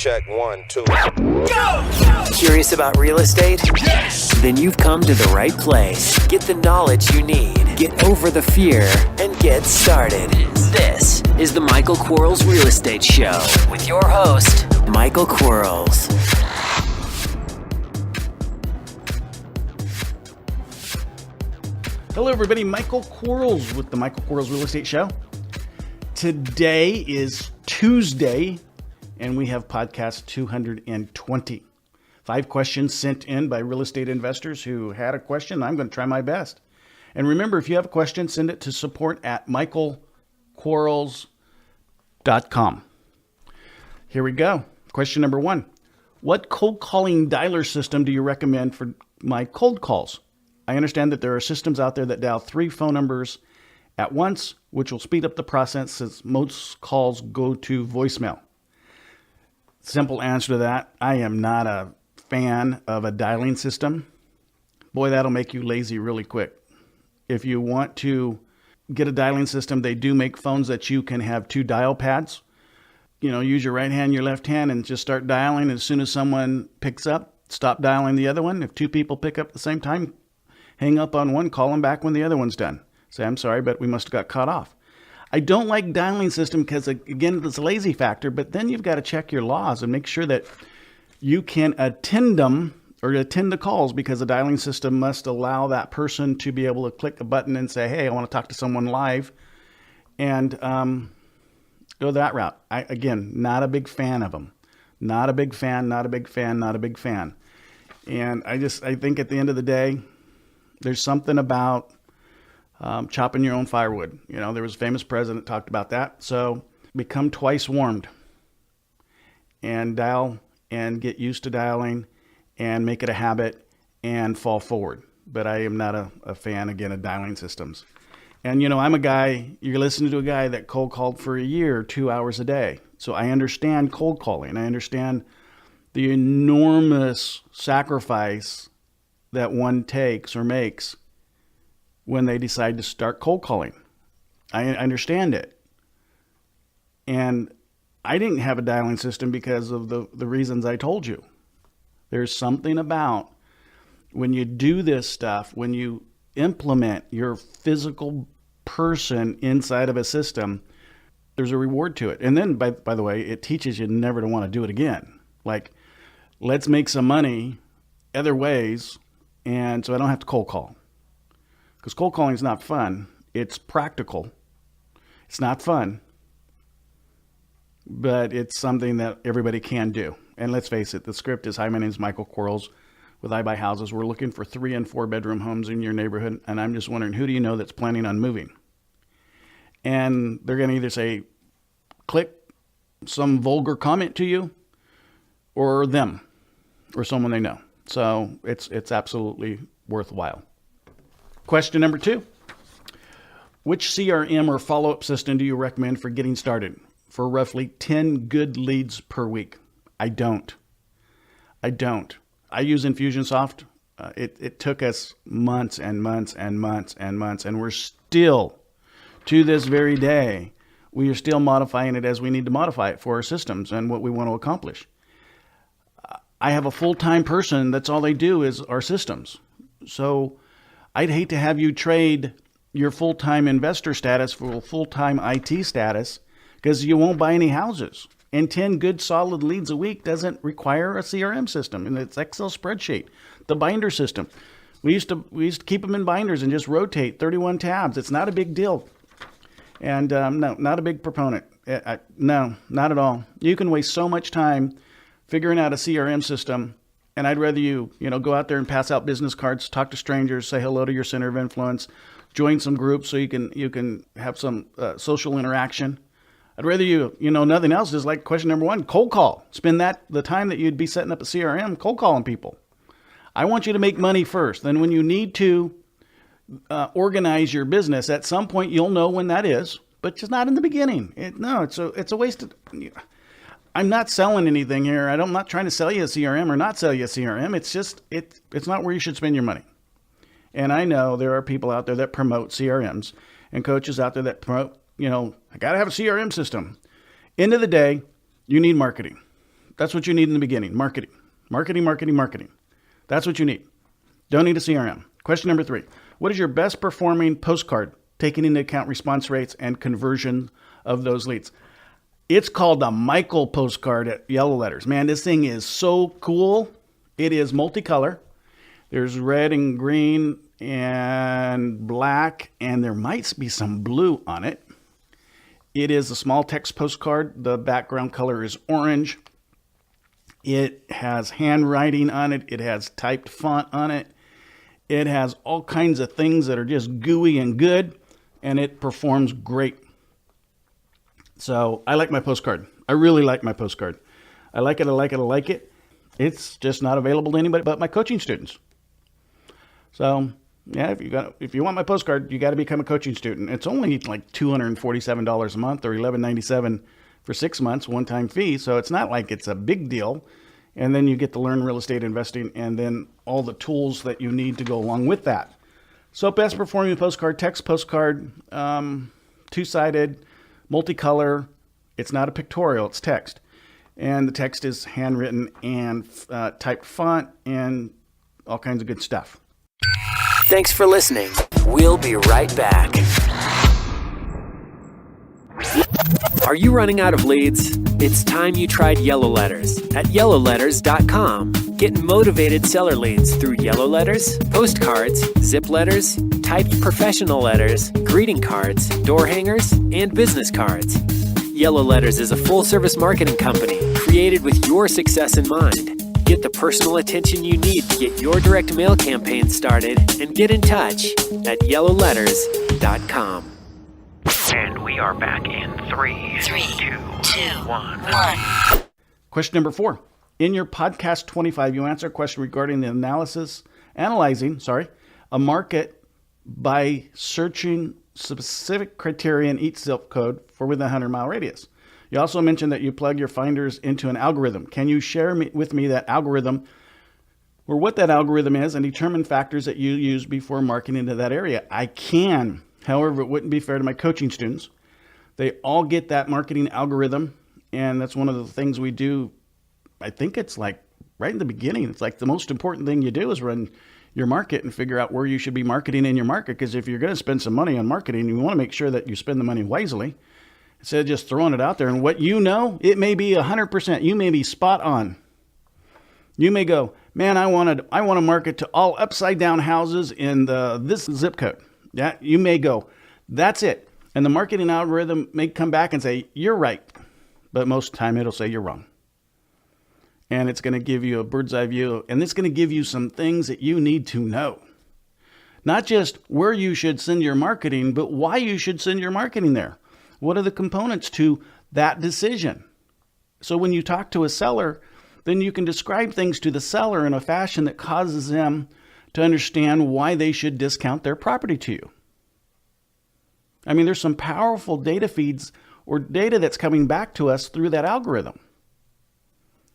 Check 1, 2. Go! Curious about real estate? Yes! Then you've come to the right place. Get the knowledge you need. Get over the fear and get started. This is the Michael Quarles Real Estate Show with your host, Michael Quarles. Hello, everybody. Michael Quarles with the Michael Quarles Real Estate Show. Today is Tuesday, and we have podcast 220. 5 questions sent in by real estate investors who had a question. I'm going to try my best. And remember, if you have a question, send it to support@michaelquarles.com. Here we go. Question number 1. What cold calling dialer system do you recommend for my cold calls? I understand that there are systems out there that dial 3 phone numbers at once, which will speed up the process since most calls go to voicemail. Simple answer to that, I am not a fan of a dialing system. Boy, that'll make you lazy really quick. If you want to get a dialing system, they do make phones that you can have 2 dial pads. You know, use your right hand, your left hand, and just start dialing. As soon as someone picks up, stop dialing the other one. If 2 people pick up at the same time, hang up on one, call them back when the other one's done. Say, I'm sorry, but we must have got cut off. I don't like dialing system because, again, it's a lazy factor, but then you've got to check your laws and make sure that you can attend them or attend the calls, because the dialing system must allow that person to be able to click a button and say, hey, I want to talk to someone live, and go that route. Again, not a big fan of them. Not a big fan. And I think at the end of the day, there's something about chopping your own firewood. You know, there was a famous president talked about that. So become twice warmed and dial and get used to dialing and make it a habit and fall forward. But I am not a fan, again, of dialing systems. And, you know, I'm a guy, you're listening to a guy that cold called for a year, 2 hours a day. So I understand cold calling. I understand the enormous sacrifice that one takes or makes when they decide to start cold calling. I understand it. And I didn't have a dialing system because of the reasons I told you. There's something about when you do this stuff, when you implement your physical person inside of a system, there's a reward to it. And then, by the way, it teaches you never to want to do it again. Like, let's make some money other ways, and so I don't have to cold call. Because cold calling is not fun. It's practical. It's not fun. But it's something that everybody can do. And let's face it, the script is, hi, my name is Michael Quarles with I Buy Houses. We're looking for 3 and 4 bedroom homes in your neighborhood. And I'm just wondering, who do you know that's planning on moving? And they're going to either say, click some vulgar comment to you, or them, or someone they know. So it's absolutely worthwhile. Question number 2. Which CRM or follow-up system do you recommend for getting started for roughly 10 good leads per week? I don't. I use Infusionsoft. It took us months and months, and we're still, to this very day, we are still modifying it as we need to modify it for our systems and what we want to accomplish. I have a full-time person that's all they do is our systems. So I'd hate to have you trade your full-time investor status for a full-time IT status, because you won't buy any houses. And 10 good solid leads a week doesn't require a CRM system, and it's Excel spreadsheet. The binder system, we used to keep them in binders and just rotate 31 tabs. It's not a big deal. And no, not a big proponent. No, not at all. You can waste so much time figuring out a CRM system, and I'd rather you go out there and pass out business cards, talk to strangers, say hello to your center of influence, join some groups so you can have some social interaction. I'd rather you nothing else is like question number 1, cold call. Spend the time that you'd be setting up a CRM cold calling people. I want you to make money first. Then when you need to organize your business, at some point you'll know when that is, but just not in the beginning. It's a waste of. I'm not selling anything here. I'm not trying to sell you a CRM or not sell you a CRM. It's just it's not where you should spend your money. And I know there are people out there that promote CRMs and coaches out there that promote, I got to have a CRM system. End of the day, you need marketing. That's what you need in the beginning. Marketing. That's what you need. Don't need a CRM. Question number 3. What is your best performing postcard, taking into account response rates and conversion of those leads? It's called the Michael postcard at Yellow Letters. Man, this thing is so cool. It is multicolor. There's red and green and black, and there might be some blue on it. It is a small text postcard. The background color is orange. It has handwriting on it. It has typed font on it. It has all kinds of things that are just gooey and good, and it performs great. So I like my postcard. I really like my postcard. I like it. It's just not available to anybody but my coaching students. So yeah, if you want my postcard, you got to become a coaching student. It's only like $247 a month or $11.97 for 6 months, one-time fee. So it's not like it's a big deal. And then you get to learn real estate investing and then all the tools that you need to go along with that. So best performing postcard, text postcard, two-sided, multicolor. It's not a pictorial, it's text. And the text is handwritten and typed font and all kinds of good stuff. Thanks for listening. We'll be right back. Are you running out of leads? It's time you tried Yellow Letters at yellowletters.com. Get motivated seller leads through Yellow Letters, postcards, zip letters, typed professional letters, greeting cards, door hangers, and business cards. Yellow Letters is a full-service marketing company created with your success in mind. Get the personal attention you need to get your direct mail campaign started and get in touch at yellowletters.com. And we are back in 3, 2, 1. Question number 4. In your podcast 25, you answer a question regarding the analyzing a market by searching specific criteria in each zip code for within a 100-mile radius. You also mentioned that you plug your finders into an algorithm. Can you share with me that algorithm or what that algorithm is and determine factors that you use before marketing into that area? I can. However, it wouldn't be fair to my coaching students. They all get that marketing algorithm, and that's one of the things we do. I think it's like right in the beginning. It's like the most important thing you do is run your market and figure out where you should be marketing in your market. Because if you're going to spend some money on marketing, you want to make sure that you spend the money wisely instead of just throwing it out there. And what you know, it may be 100%. You may be spot on. You may go, man, I want to market to all upside down houses in this zip code. Yeah, you may go, that's it. And the marketing algorithm may come back and say, you're right. But most of the time it'll say you're wrong. And it's going to give you a bird's eye view. And it's going to give you some things that you need to know. Not just where you should send your marketing, but why you should send your marketing there. What are the components to that decision? So when you talk to a seller, then you can describe things to the seller in a fashion that causes them to understand why they should discount their property to you. I mean, there's some powerful data feeds or data that's coming back to us through that algorithm.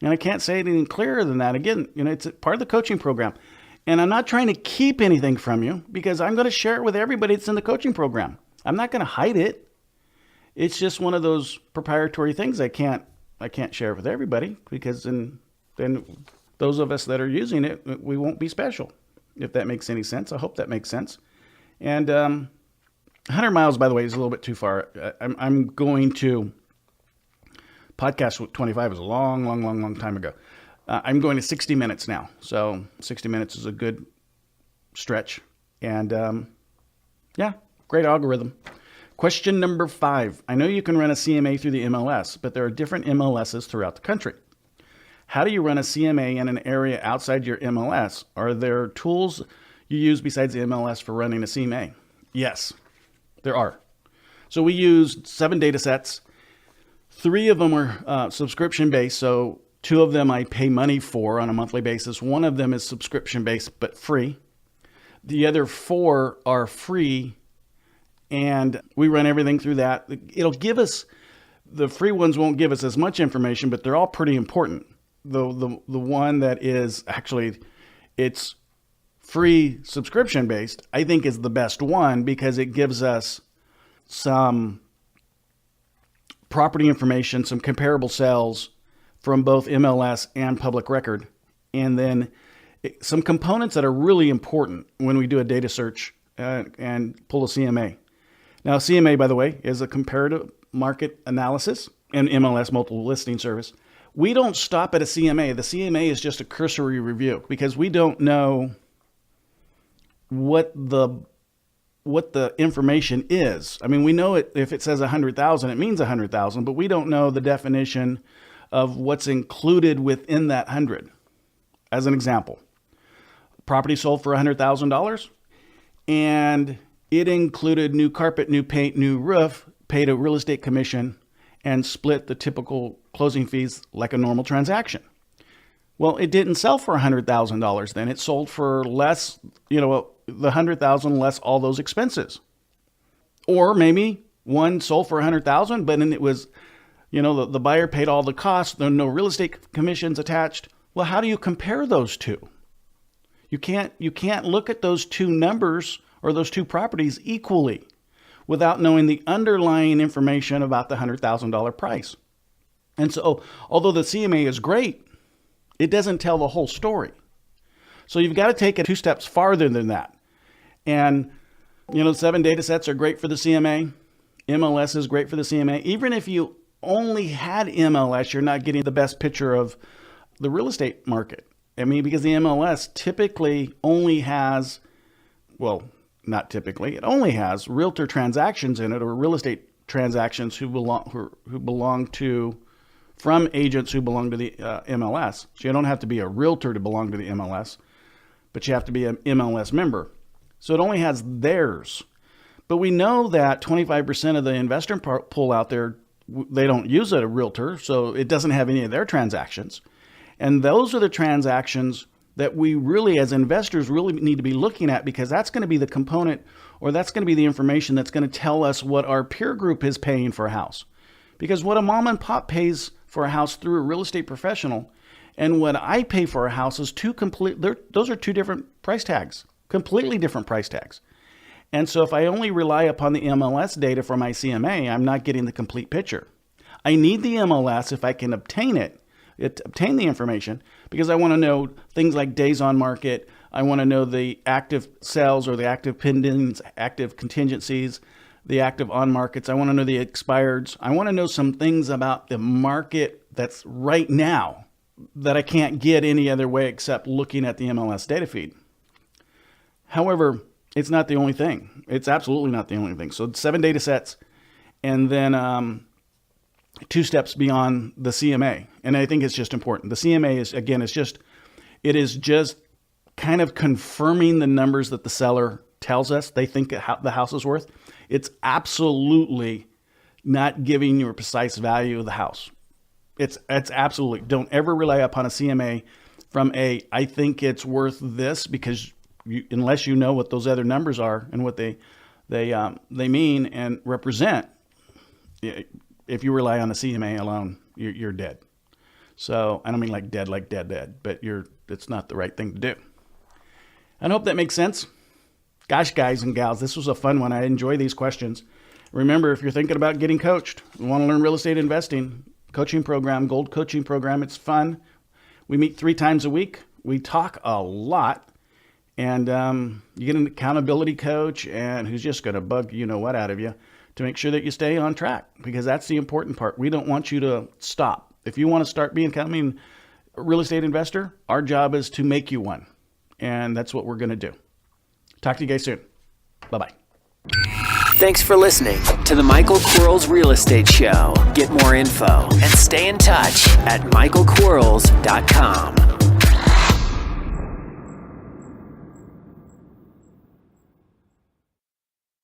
And I can't say anything clearer than that. Again, it's a part of the coaching program. And I'm not trying to keep anything from you because I'm going to share it with everybody that's in the coaching program. I'm not going to hide it. It's just one of those proprietary things I can't share with everybody because then those of us that are using it, we won't be special. If that makes any sense. I hope that makes sense. And 100 miles, by the way, is a little bit too far. I'm going to podcast 25 was a long time ago. I'm going to 60 minutes now. So 60 minutes is a good stretch. And great algorithm. Question number 5. I know you can run a CMA through the MLS, but there are different MLSs throughout the country. How do you run a CMA in an area outside your MLS? Are there tools you use besides the MLS for running a CMA? Yes, there are. So we used 7 data sets. 3 of them are subscription-based, so 2 of them I pay money for on a monthly basis. 1 of them is subscription-based but free. The other 4 are free, and we run everything through that. It'll give us, the free ones won't give us as much information, but they're all pretty important. The one that is actually, it's free subscription based, I think is the best one because it gives us some property information, some comparable sales from both MLS and public record. And then some components that are really important when we do a data search and pull a CMA. Now, CMA, by the way, is a comparative market analysis and MLS, multiple listing service. We don't stop at a CMA. The CMA is just a cursory review because we don't know what the information is. I mean, we know it if it says 100,000, it means 100,000, but we don't know the definition of what's included within that 100. As an example, property sold for $100,000 and it included new carpet, new paint, new roof, paid a real estate commission, and split the typical closing fees like a normal transaction. Well, it didn't sell for $100,000 then. It sold for less, the $100,000 less all those expenses. Or maybe one sold for $100,000, but then it was, the buyer paid all the costs. There are no real estate commissions attached. Well, how do you compare those two? You can't look at those two numbers or those two properties equally without knowing the underlying information about the $100,000 price. And so, although the CMA is great, it doesn't tell the whole story. So you've got to take it 2 steps farther than that. And, 7 data sets are great for the CMA. MLS is great for the CMA. Even if you only had MLS, you're not getting the best picture of the real estate market. I mean, because the MLS typically only has, not typically, it only has realtor transactions in it or real estate transactions who belong to, from agents who belong to the MLS. So you don't have to be a realtor to belong to the MLS, but you have to be an MLS member. So it only has theirs. But we know that 25% of the investor pool out there, they don't use a realtor, so it doesn't have any of their transactions. And those are the transactions that we really, as investors, really need to be looking at because that's going to be the component or that's going to be the information that's going to tell us what our peer group is paying for a house. Because what a mom and pop pays for a house through a real estate professional and what I pay for a house is those are two different price tags, completely different price tags. And so if I only rely upon the MLS data for my CMA, I'm not getting the complete picture. I need the MLS if I can obtain the information because I want to know things like days on market. I want to know the active sales or the active pendings, active contingencies, the active on markets. I want to know the expireds. I want to know some things about the market that's right now that I can't get any other way except looking at the MLS data feed. However, it's not the only thing. It's absolutely not the only thing. So 7 data sets and then 2 steps beyond the CMA. And I think it's just important. The CMA is, again, it is just kind of confirming the numbers that the seller tells us they think the house is worth. It's absolutely not giving you a precise value of the house. It's absolutely, don't ever rely upon a CMA from I think it's worth this because unless you know what those other numbers are and what they mean and represent, if you rely on the CMA alone, you're dead. So I don't mean like dead, but it's not the right thing to do. I hope that makes sense. Gosh, guys and gals, this was a fun one. I enjoy these questions. Remember, if you're thinking about getting coached, you want to learn real estate investing, coaching program, gold coaching program, it's fun. We meet 3 times a week. We talk a lot. And you get an accountability coach and who's just going to bug what out of you to make sure that you stay on track because that's the important part. We don't want you to stop. If you want to start becoming a real estate investor, our job is to make you one. And that's what we're going to do. Talk to you guys soon. Bye-bye. Thanks for listening to the Michael Quarles Real Estate Show. Get more info and stay in touch at michaelquarles.com.